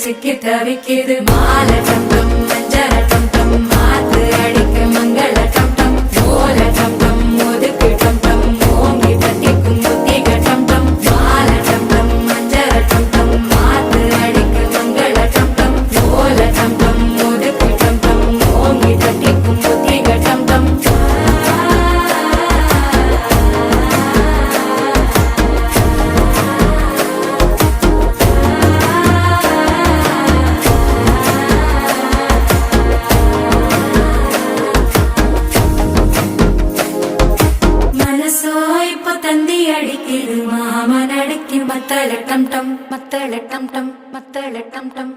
சிக்கி தவிக்குது மாலை டம் டம் மஞ்சள டம் டம் மாத்து அடிக்க மங்கள டம் டம் ஓல டம் டம் ஒதுக்கு டம் டம் ஓங்கி தட்டிக்கும் புத்திக டம் டம் மாலை டம் டம் மஞ்சள டம் டம் மாத்து அடிக்க மங்கள டம் டம் ஓல டம் டம் ஒதுக்கு டம் டம் ஓங்கி தட்டிக்கும் புத்திக டம் டம் மனசோ இப்ப தந்தி அடிக்குது மாமன் அடிக்கும் மத்தள டம் டம் மத்தள டம் டம் மத்தள டம் டம்